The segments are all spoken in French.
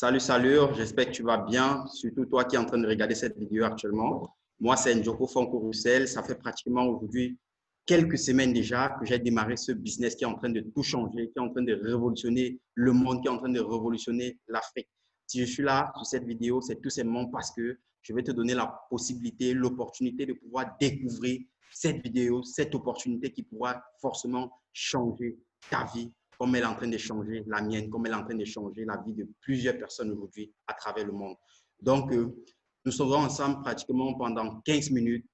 Salut, salut, j'espère que tu vas bien, surtout toi qui es en train de regarder cette vidéo actuellement. Moi, c'est Njoko Fonko-Roussel. Ça fait pratiquement aujourd'hui quelques semaines déjà que j'ai démarré ce business qui est en train de tout changer, qui est en train de révolutionner le monde, qui est en train de révolutionner l'Afrique. Si je suis là sur cette vidéo, c'est tout simplement parce que je vais te donner la possibilité, l'opportunité de pouvoir découvrir cette vidéo, cette opportunité qui pourra forcément changer ta vie comme elle est en train de changer la mienne, comme elle est en train de changer la vie de plusieurs personnes aujourd'hui à travers le monde. Donc, nous serons ensemble pratiquement pendant 15 minutes.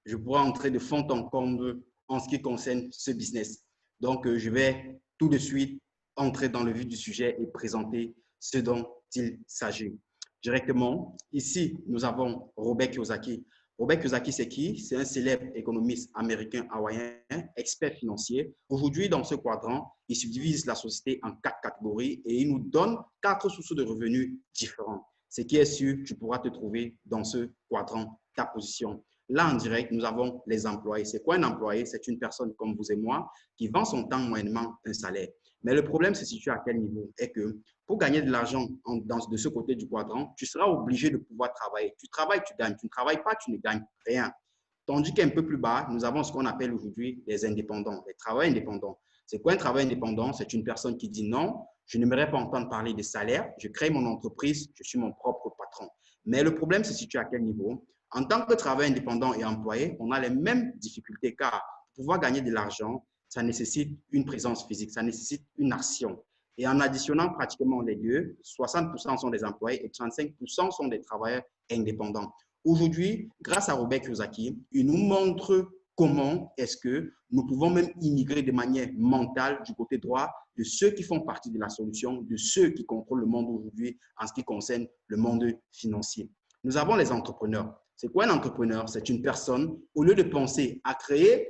Je pourrai entrer de fond en comble en ce qui concerne ce business. Donc, je vais tout de suite entrer dans le vif du sujet et présenter ce dont il s'agit. Directement, ici, nous avons Robert Kiyosaki. Robert Kiyosaki, c'est qui? C'est un célèbre économiste américain hawaïen, expert financier. Aujourd'hui, dans ce quadrant, il subdivise la société en 4 catégories et il nous donne 4 sources de revenus différents. Ce qui est sûr, tu pourras te trouver dans ce quadrant, ta position. Là, en direct, nous avons les employés. C'est quoi un employé? C'est une personne comme vous et moi qui vend son temps moyennement un salaire. Mais le problème se situe à quel niveau? Est que pour gagner de l'argent de ce côté du quadrant, tu seras obligé de pouvoir travailler. Tu travailles, tu gagnes. Tu ne travailles pas, tu ne gagnes rien. Tandis qu'un peu plus bas, nous avons ce qu'on appelle aujourd'hui les indépendants, les travailleurs indépendants. C'est quoi un travail indépendant? C'est une personne qui dit non, je n'aimerais pas entendre parler de salaire, je crée mon entreprise, je suis mon propre patron. Mais le problème se situe à quel niveau? En tant que travailleur indépendant et employé, on a les mêmes difficultés car pour pouvoir gagner de l'argent, ça nécessite une présence physique, ça nécessite une action. Et en additionnant pratiquement les deux, 60% sont des employés et 35% sont des travailleurs indépendants. Aujourd'hui, grâce à Robert Kiyosaki, il nous montre comment est-ce que nous pouvons même immigrer de manière mentale du côté droit de ceux qui font partie de la solution, de ceux qui contrôlent le monde aujourd'hui en ce qui concerne le monde financier. Nous avons les entrepreneurs. C'est quoi un entrepreneur? C'est une personne, au lieu de penser à créer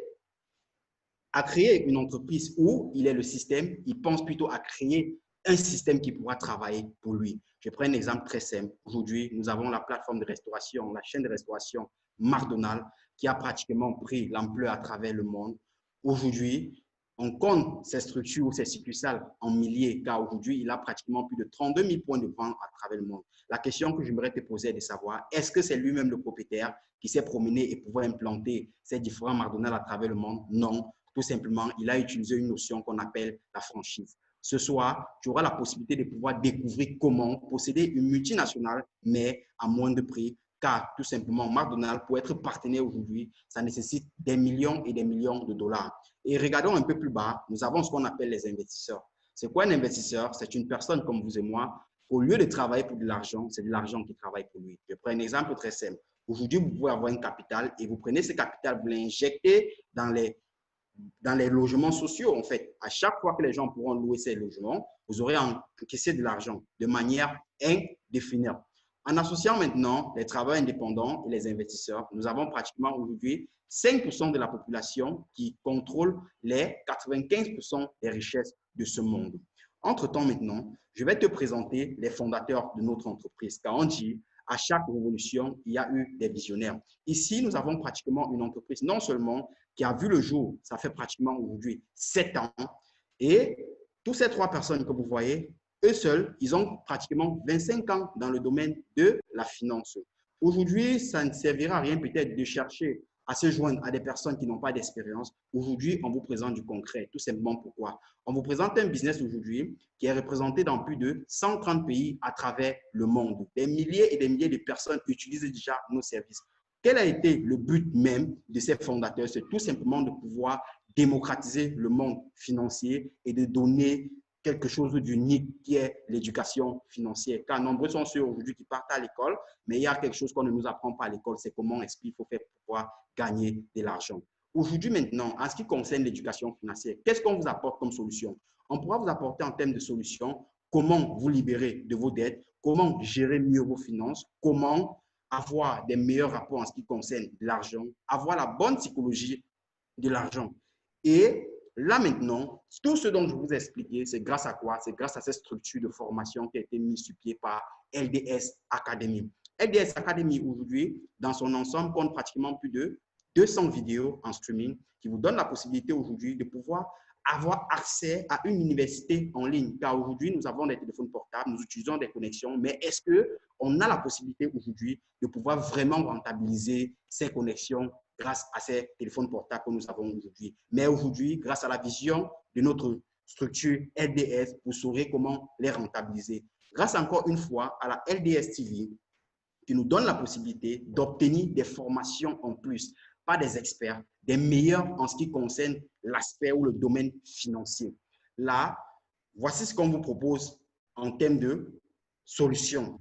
une entreprise où il est le système, il pense plutôt à créer un système qui pourra travailler pour lui. Je prends un exemple très simple. Aujourd'hui, nous avons la plateforme de restauration, la chaîne de restauration McDonald's, qui a pratiquement pris l'ampleur à travers le monde. Aujourd'hui, on compte ces structures, ces succursales en milliers, car aujourd'hui, il a pratiquement plus de 32 000 points de vente à travers le monde. La question que j'aimerais te poser est de savoir, est-ce que c'est lui-même le propriétaire qui s'est promené et pouvait implanter ces différents McDonald's à travers le monde? Non. Tout simplement, il a utilisé une notion qu'on appelle la franchise. Ce soir, tu auras la possibilité de pouvoir découvrir comment posséder une multinationale, mais à moindre prix, car tout simplement, McDonald's, pour être partenaire aujourd'hui, ça nécessite des millions et des millions de dollars. Et regardons un peu plus bas, nous avons ce qu'on appelle les investisseurs. C'est quoi un investisseur? C'est une personne comme vous et moi, au lieu de travailler pour de l'argent, c'est de l'argent qui travaille pour lui. Je prends un exemple très simple. Aujourd'hui, vous pouvez avoir un capital et vous prenez ce capital, vous l'injectez dans les logements sociaux, en fait. À chaque fois que les gens pourront louer ces logements, vous aurez encaissé de l'argent de manière indéfinie. En associant maintenant les travailleurs indépendants et les investisseurs, nous avons pratiquement aujourd'hui 5% de la population qui contrôle les 95% des richesses de ce monde. Entre-temps maintenant, je vais te présenter les fondateurs de notre entreprise. Car on dit, à chaque révolution, il y a eu des visionnaires. Ici, nous avons pratiquement une entreprise non seulement qui a vu le jour, ça fait pratiquement aujourd'hui 7 ans, et toutes ces 3 personnes que vous voyez, eux seuls, ils ont pratiquement 25 ans dans le domaine de la finance. Aujourd'hui, ça ne servira à rien peut-être de chercher à se joindre à des personnes qui n'ont pas d'expérience. Aujourd'hui, on vous présente du concret. Tout simplement pourquoi? On vous présente un business aujourd'hui qui est représenté dans plus de 130 pays à travers le monde. Des milliers et des milliers de personnes utilisent déjà nos services. Quel a été le but même de ces fondateurs? C'est tout simplement de pouvoir démocratiser le monde financier et de donner quelque chose d'unique qui est l'éducation financière. Car nombreux sont ceux aujourd'hui qui partent à l'école, mais il y a quelque chose qu'on ne nous apprend pas à l'école, c'est comment est-ce qu'il faut faire pour pouvoir gagner de l'argent. Aujourd'hui maintenant, en ce qui concerne l'éducation financière, qu'est-ce qu'on vous apporte comme solution? On pourra vous apporter en termes de solutions comment vous libérer de vos dettes, comment gérer mieux vos finances, comment avoir des meilleurs rapports en ce qui concerne l'argent, avoir la bonne psychologie de l'argent. Et là maintenant, tout ce dont je vous ai expliqué, c'est grâce à quoi? C'est grâce à cette structure de formation qui a été mise sur pied par LDS Academy. LDS Academy aujourd'hui, dans son ensemble, compte pratiquement plus de 200 vidéos en streaming qui vous donnent la possibilité aujourd'hui de pouvoir avoir accès à une université en ligne. Car aujourd'hui, nous avons des téléphones portables, nous utilisons des connexions, mais est-ce qu'on a la possibilité aujourd'hui de pouvoir vraiment rentabiliser ces connexions grâce à ces téléphones portables que nous avons aujourd'hui? Mais aujourd'hui, grâce à la vision de notre structure LDS, vous saurez comment les rentabiliser. Grâce encore une fois à la LDS TV, qui nous donne la possibilité d'obtenir des formations en plus, pas des experts, des meilleurs en ce qui concerne l'aspect ou le domaine financier. Là, voici ce qu'on vous propose en termes de solutions.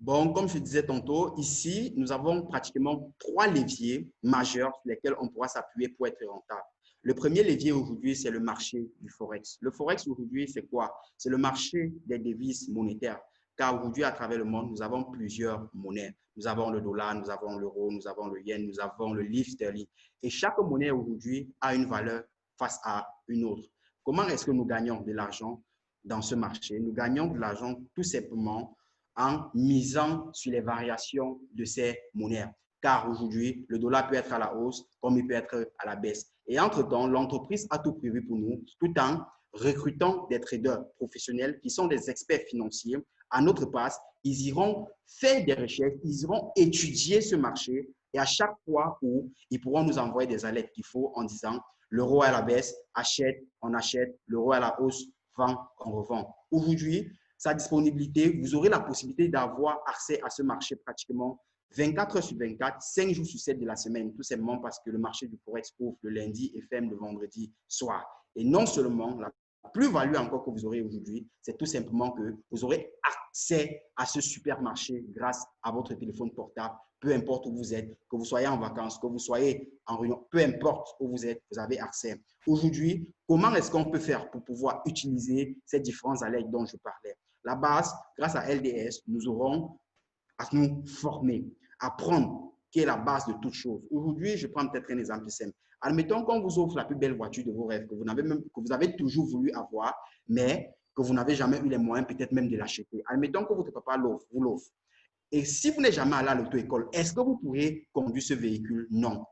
Bon, comme je disais tantôt, ici, nous avons pratiquement 3 leviers majeurs sur lesquels on pourra s'appuyer pour être rentable. Le premier levier aujourd'hui, c'est le marché du Forex. Le Forex aujourd'hui, c'est quoi? C'est le marché des devises monétaires. Car aujourd'hui, à travers le monde, nous avons plusieurs monnaies. Nous avons le dollar, nous avons l'euro, nous avons le yen, nous avons le livre sterling. Et chaque monnaie aujourd'hui a une valeur face à une autre. Comment est-ce que nous gagnons de l'argent dans ce marché? Nous gagnons de l'argent tout simplement en misant sur les variations de ces monnaies. Car aujourd'hui, le dollar peut être à la hausse comme il peut être à la baisse. Et entre-temps, l'entreprise a tout prévu pour nous, tout en recrutant des traders professionnels qui sont des experts financiers. À notre place, ils iront faire des recherches, ils iront étudier ce marché et à chaque fois où ils pourront nous envoyer des alertes qu'il faut en disant l'euro à la baisse, achète, on achète, l'euro à la hausse, vend, on revend. Aujourd'hui, sa disponibilité, vous aurez la possibilité d'avoir accès à ce marché pratiquement 24 heures sur 24, 5 jours sur 7 de la semaine, tout simplement parce que le marché du Forex ouvre le lundi et ferme le vendredi soir. Et non seulement, la plus-value encore que vous aurez aujourd'hui, c'est tout simplement que vous aurez accès à ce supermarché grâce à votre téléphone portable, peu importe où vous êtes, que vous soyez en vacances, que vous soyez en réunion, peu importe où vous êtes, vous avez accès. Aujourd'hui, comment est-ce qu'on peut faire pour pouvoir utiliser ces différents alertes dont je parlais? La base, grâce à LDS, nous aurons à nous former, apprendre qui est la base de toute chose. Aujourd'hui, je prends peut-être un exemple simple. Admettons qu'on vous offre la plus belle voiture de vos rêves, que vous avez toujours voulu avoir, mais que vous n'avez jamais eu les moyens peut-être même de l'acheter. Admettons que votre papa vous l'offre. Et si vous n'êtes jamais allé à l'auto-école, est-ce que vous pourrez conduire ce véhicule? Non.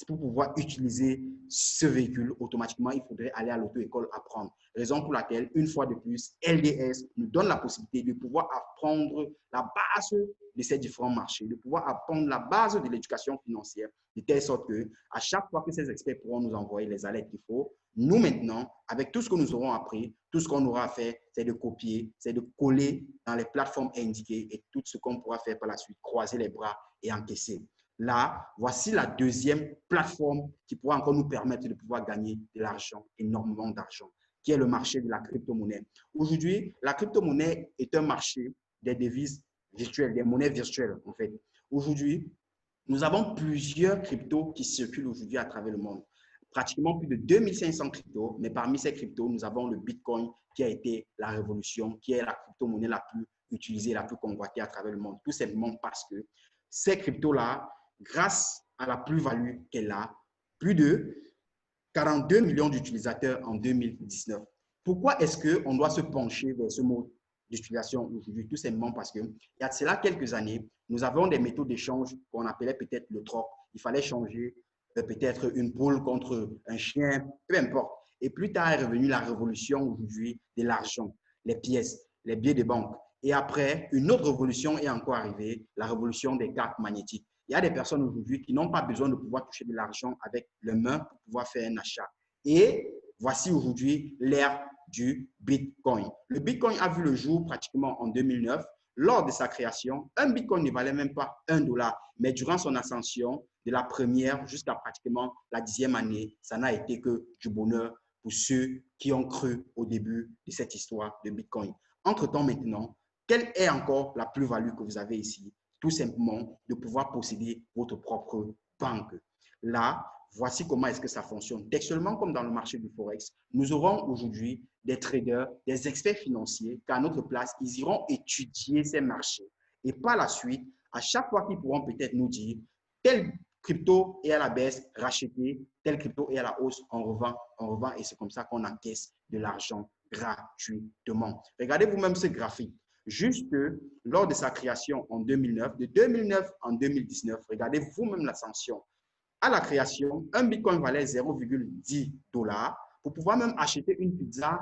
Pour pouvoir utiliser ce véhicule, automatiquement, il faudrait aller à l'auto-école apprendre. Raison pour laquelle, une fois de plus, LDS nous donne la possibilité de pouvoir apprendre la base de ces différents marchés, de pouvoir apprendre la base de l'éducation financière, de telle sorte que à chaque fois que ces experts pourront nous envoyer les alertes qu'il faut, nous maintenant, avec tout ce que nous aurons appris, tout ce qu'on aura à faire, c'est de copier, c'est de coller dans les plateformes indiquées et tout ce qu'on pourra faire par la suite, croiser les bras et encaisser. Là, voici la deuxième plateforme qui pourra encore nous permettre de pouvoir gagner de l'argent, énormément d'argent, qui est le marché de la crypto-monnaie. Aujourd'hui, la crypto-monnaie est un marché des devises virtuelles, des monnaies virtuelles en fait. Aujourd'hui, nous avons plusieurs cryptos qui circulent aujourd'hui à travers le monde. Pratiquement plus de 2500 cryptos, mais parmi ces cryptos, nous avons le Bitcoin qui a été la révolution, qui est la crypto-monnaie la plus utilisée, la plus convoitée à travers le monde, tout simplement parce que ces cryptos-là, grâce à la plus-value qu'elle a, plus de 42 millions d'utilisateurs en 2019. Pourquoi est-ce qu'on doit se pencher vers ce mode d'utilisation aujourd'hui? Tout simplement parce qu'il y a de cela quelques années, nous avons des méthodes d'échange qu'on appelait peut-être le troc. Il fallait changer peut-être une poule contre un chien, peu importe. Et plus tard est revenue la révolution aujourd'hui de l'argent, les pièces, les billets de banque. Et après, une autre révolution est encore arrivée, la révolution des cartes magnétiques. Il y a des personnes aujourd'hui qui n'ont pas besoin de pouvoir toucher de l'argent avec les mains pour pouvoir faire un achat. Et voici aujourd'hui l'ère du Bitcoin. Le Bitcoin a vu le jour pratiquement en 2009. Lors de sa création, un Bitcoin ne valait même pas $1. Mais durant son ascension, de la première jusqu'à pratiquement la 10e année, ça n'a été que du bonheur pour ceux qui ont cru au début de cette histoire de Bitcoin. Entre-temps maintenant, quelle est encore la plus-value que vous avez ici? Tout simplement de pouvoir posséder votre propre banque. Là, voici comment est-ce que ça fonctionne. Textuellement, comme dans le marché du Forex, nous aurons aujourd'hui des traders, des experts financiers qu'à notre place, ils iront étudier ces marchés. Et par la suite, à chaque fois qu'ils pourront peut-être nous dire tel crypto est à la baisse, racheter, tel crypto est à la hausse, on revend et c'est comme ça qu'on encaisse de l'argent gratuitement. Regardez vous-même ce graphique. Juste lors de sa création en 2009, de 2009 en 2019, regardez vous-même l'ascension. À la création, un Bitcoin valait 0,10 $. Pour pouvoir même acheter une pizza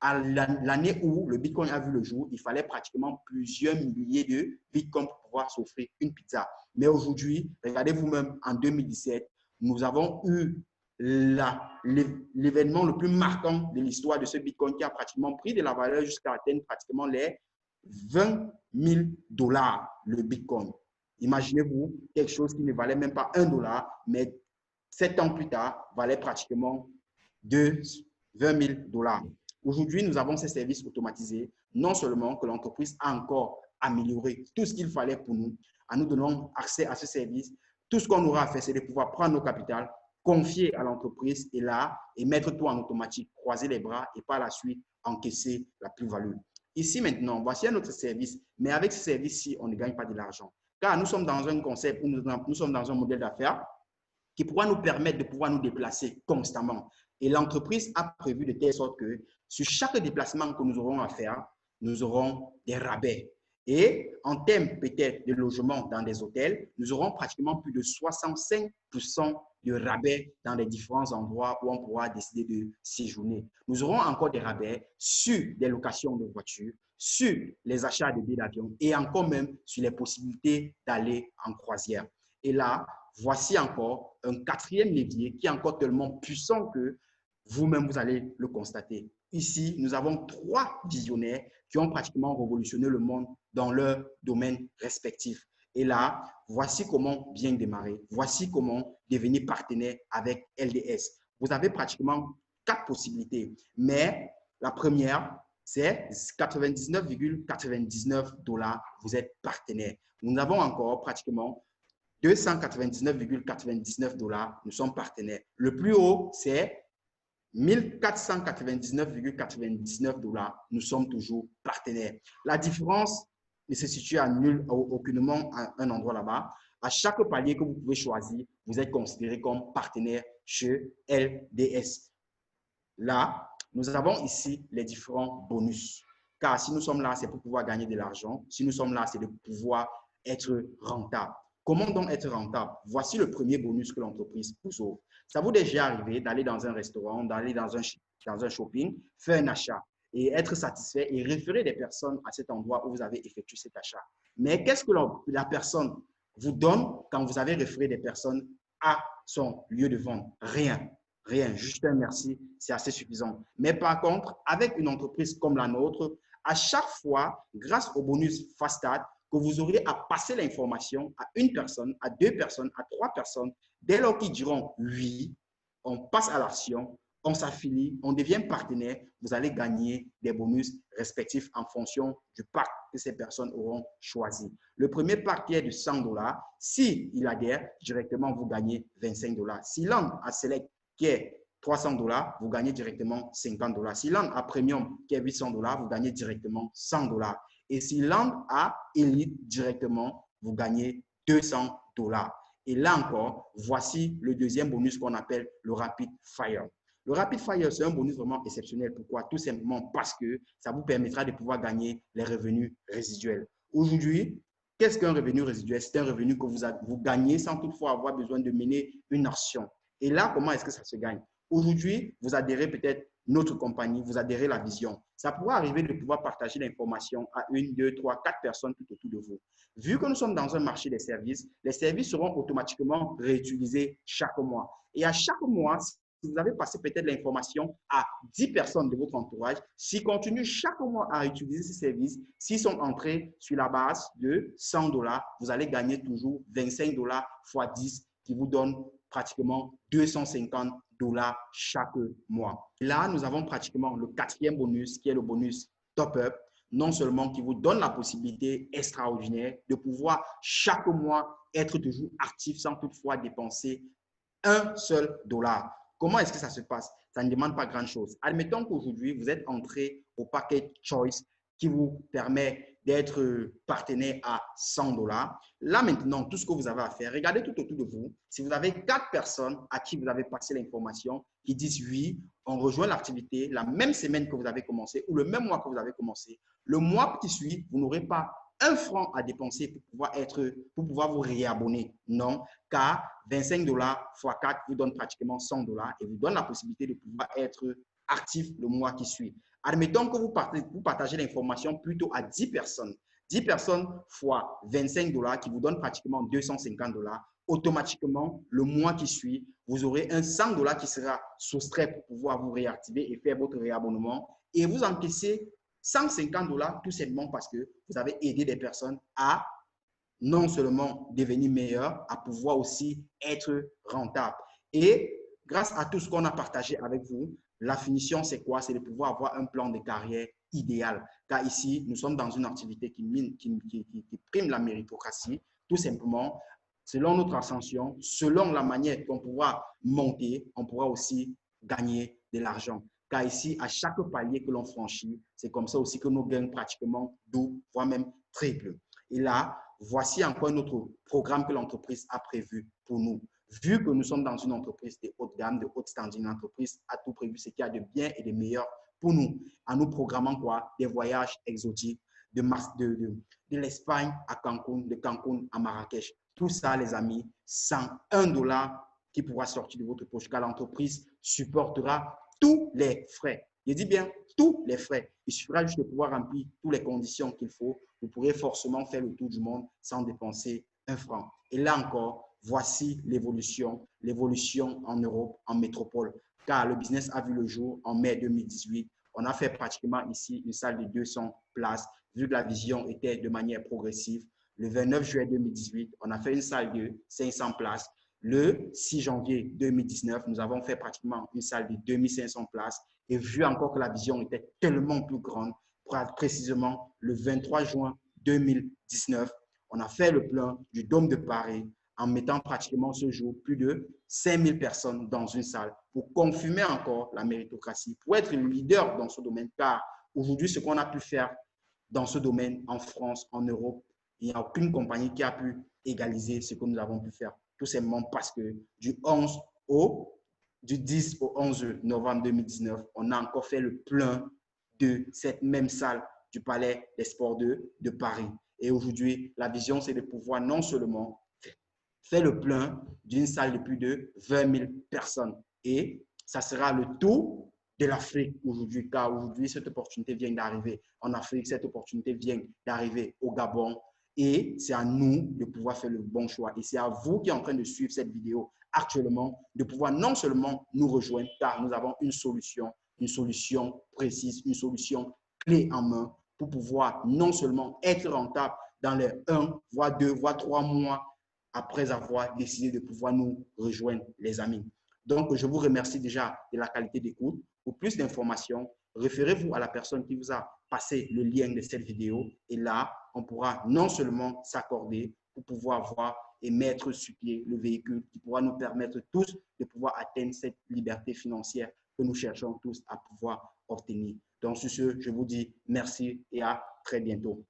à l'année où le Bitcoin a vu le jour, il fallait pratiquement plusieurs milliers de Bitcoins pour pouvoir s'offrir une pizza. Mais aujourd'hui, regardez vous-même, en 2017, nous avons eu l'événement le plus marquant de l'histoire de ce Bitcoin qui a pratiquement pris de la valeur jusqu'à atteindre pratiquement les 20 000 $ le Bitcoin. Imaginez-vous quelque chose qui ne valait même pas 1 $, mais 7 ans plus tard, valait pratiquement 20 000 $. Aujourd'hui, nous avons ces services automatisés. Non seulement que l'entreprise a encore amélioré tout ce qu'il fallait pour nous, en nous donnant accès à ce service, tout ce qu'on aura à faire, c'est de pouvoir prendre nos capitales, confier à l'entreprise et mettre tout en automatique, croiser les bras et par la suite encaisser la plus-value. Ici maintenant, voici un autre service, mais avec ce service-ci, on ne gagne pas de l'argent. Car nous sommes dans un concept, nous sommes dans un modèle d'affaires qui pourra nous permettre de pouvoir nous déplacer constamment. Et l'entreprise a prévu de telle sorte que sur chaque déplacement que nous aurons à faire, nous aurons des rabais. Et en termes peut-être de logement dans des hôtels, nous aurons pratiquement plus de 65% de rabais dans les différents endroits où on pourra décider de séjourner. Nous aurons encore des rabais sur des locations de voitures, sur les achats de billets d'avion et encore même sur les possibilités d'aller en croisière. Et là, voici encore un quatrième levier qui est encore tellement puissant que vous-même, vous allez le constater. Ici, nous avons 3 visionnaires qui ont pratiquement révolutionné le monde dans leur domaine respectif. Et là, voici comment bien démarrer. Voici comment devenir partenaire avec LDS. Vous avez pratiquement 4 possibilités. Mais la première, c'est 99,99 $. Vous êtes partenaire. Nous avons encore pratiquement 299,99 $. Nous sommes partenaires. Le plus haut, c'est 1499,99 $. Nous sommes toujours partenaires. La différence ne se situe à aucunement à un endroit là-bas. À chaque palier que vous pouvez choisir, vous êtes considéré comme partenaire chez LDS. Là, nous avons ici les différents bonus. Car si nous sommes là, c'est pour pouvoir gagner de l'argent. Si nous sommes là, c'est de pouvoir être rentable. Comment donc être rentable? Voici le premier bonus que l'entreprise vous offre. Ça vous est déjà arrivé d'aller dans un restaurant, d'aller dans un shopping, faire un achat et être satisfait et référer des personnes à cet endroit où vous avez effectué cet achat. Mais qu'est-ce que la personne vous donne quand vous avez référé des personnes à son lieu de vente? Rien. Rien, juste un merci, c'est assez suffisant. Mais par contre, avec une entreprise comme la nôtre, à chaque fois, grâce au bonus FastStart, que vous aurez à passer l'information à une personne, à 2 personnes, à 3 personnes, dès lors qu'ils diront oui, on passe à l'action, on s'affilie, on devient partenaire, vous allez gagner des bonus respectifs en fonction du pack que ces personnes auront choisi. Le premier pack qui est de 100 $, s'il adhère, directement, vous gagnez 25 $. S'il entre à Select qui est 300 $, vous gagnez directement 50 $. S'il entre à Premium qui est 800 $, vous gagnez directement 100 $. Et s'il entre à Elite directement, vous gagnez 200 $. Et là encore, voici le deuxième bonus qu'on appelle le Rapid Fire. Le Rapid Fire, c'est un bonus vraiment exceptionnel. Pourquoi? Tout simplement parce que ça vous permettra de pouvoir gagner les revenus résiduels. Aujourd'hui, qu'est-ce qu'un revenu résiduel? C'est un revenu que vous gagnez sans toutefois avoir besoin de mener une action. Et là, comment est-ce que ça se gagne? Aujourd'hui, vous adhérez peut-être notre compagnie, vous adhérez la vision. Ça pourrait arriver de pouvoir partager l'information à 1, 2, 3, 4 personnes tout autour de vous. Vu que nous sommes dans un marché des services, les services seront automatiquement réutilisés chaque mois. Et à chaque mois, si vous avez passé peut-être l'information à 10 personnes de votre entourage, s'ils continuent chaque mois à utiliser ces services, s'ils sont entrés sur la base de 100 $, vous allez gagner toujours 25 $ x 10 qui vous donne pratiquement 250 $ chaque mois. Là, nous avons pratiquement le quatrième bonus qui est le bonus top-up, non seulement qui vous donne la possibilité extraordinaire de pouvoir chaque mois être toujours actif sans toutefois dépenser un seul dollar. Comment est-ce que ça se passe? Ça ne demande pas grand-chose. Admettons qu'aujourd'hui, vous êtes entré au paquet Choice qui vous permet d'être partenaire à 100 $. Là, maintenant, tout ce que vous avez à faire, regardez tout autour de vous. Si vous avez 4 personnes à qui vous avez passé l'information, qui disent oui, on rejoint l'activité la même semaine que vous avez commencé ou le même mois que vous avez commencé, le mois qui suit, vous n'aurez pas un franc à dépenser pour pouvoir vous réabonner. Non, car 25 dollars x 4 vous donne pratiquement 100 dollars et vous donne la possibilité de pouvoir être actif le mois qui suit. Admettons que vous partagez l'information plutôt à 10 personnes. 10 personnes fois 25 dollars qui vous donne pratiquement 250 dollars. Automatiquement, le mois qui suit, vous aurez un 100 dollars qui sera soustrait pour pouvoir vous réactiver et faire votre réabonnement. Et vous encaissez 150 dollars tout simplement parce que vous avez aidé des personnes à non seulement devenir meilleures, à pouvoir aussi être rentables. Et grâce à tout ce qu'on a partagé avec vous, la finition, c'est quoi? C'est de pouvoir avoir un plan de carrière idéal. Car ici, nous sommes dans une activité qui prime la méritocratie, tout simplement. Selon notre ascension, selon la manière qu'on pourra monter, on pourra aussi gagner de l'argent. Car ici, à chaque palier que l'on franchit, c'est comme ça aussi que nous gagnons pratiquement double, voire même triple. Et là, voici encore un autre programme que l'entreprise a prévu pour nous. Vu que nous sommes dans une entreprise de haute gamme, de haute standing, l'entreprise a tout prévu ce qu'il y a de bien et de meilleur pour nous. En nous programmant quoi? Des voyages exotiques de l'Espagne à Cancun, de Cancun à Marrakech. Tout ça, les amis, sans un dollar qui pourra sortir de votre poche, car l'entreprise supportera tous les frais. Je dis bien tous les frais. Il suffira juste de pouvoir remplir toutes les conditions qu'il faut. Vous pourrez forcément faire le tour du monde sans dépenser un franc. Et là encore, voici l'évolution en Europe, en métropole. Car le business a vu le jour en mai 2018. On a fait pratiquement ici une salle de 200 places, vu que la vision était de manière progressive. Le 29 juillet 2018, on a fait une salle de 500 places. Le 6 janvier 2019, nous avons fait pratiquement une salle de 2500 places. Et vu encore que la vision était tellement plus grande, précisément le 23 juin 2019, on a fait le plein du Dôme de Paris en mettant pratiquement ce jour plus de 5000 personnes dans une salle pour confirmer encore la méritocratie, pour être le leader dans ce domaine. Car aujourd'hui, ce qu'on a pu faire dans ce domaine en France, en Europe, il n'y a aucune compagnie qui a pu égaliser ce que nous avons pu faire. Tout simplement parce que du 10 au 11 novembre 2019, on a encore fait le plein de cette même salle du Palais des Sports de Paris. Et aujourd'hui, la vision, c'est de pouvoir non seulement faire le plein d'une salle de plus de 20 000 personnes. Et ça sera le tour de l'Afrique aujourd'hui, car aujourd'hui, cette opportunité vient d'arriver en Afrique, cette opportunité vient d'arriver au Gabon. Et c'est à nous de pouvoir faire le bon choix. Et c'est à vous qui êtes en train de suivre cette vidéo actuellement, de pouvoir non seulement nous rejoindre, car nous avons une solution précise, une solution clé en main pour pouvoir non seulement être rentable dans les 1, voire 2, voire 3 mois après avoir décidé de pouvoir nous rejoindre, les amis. Donc, je vous remercie déjà de la qualité d'écoute. Pour plus d'informations, référez-vous à la personne qui vous a passé le lien de cette vidéo. Et là, on pourra non seulement s'accorder pour pouvoir voir et mettre sur pied le véhicule qui pourra nous permettre tous de pouvoir atteindre cette liberté financière que nous cherchons tous à pouvoir obtenir. Donc, sur ce, je vous dis merci et à très bientôt.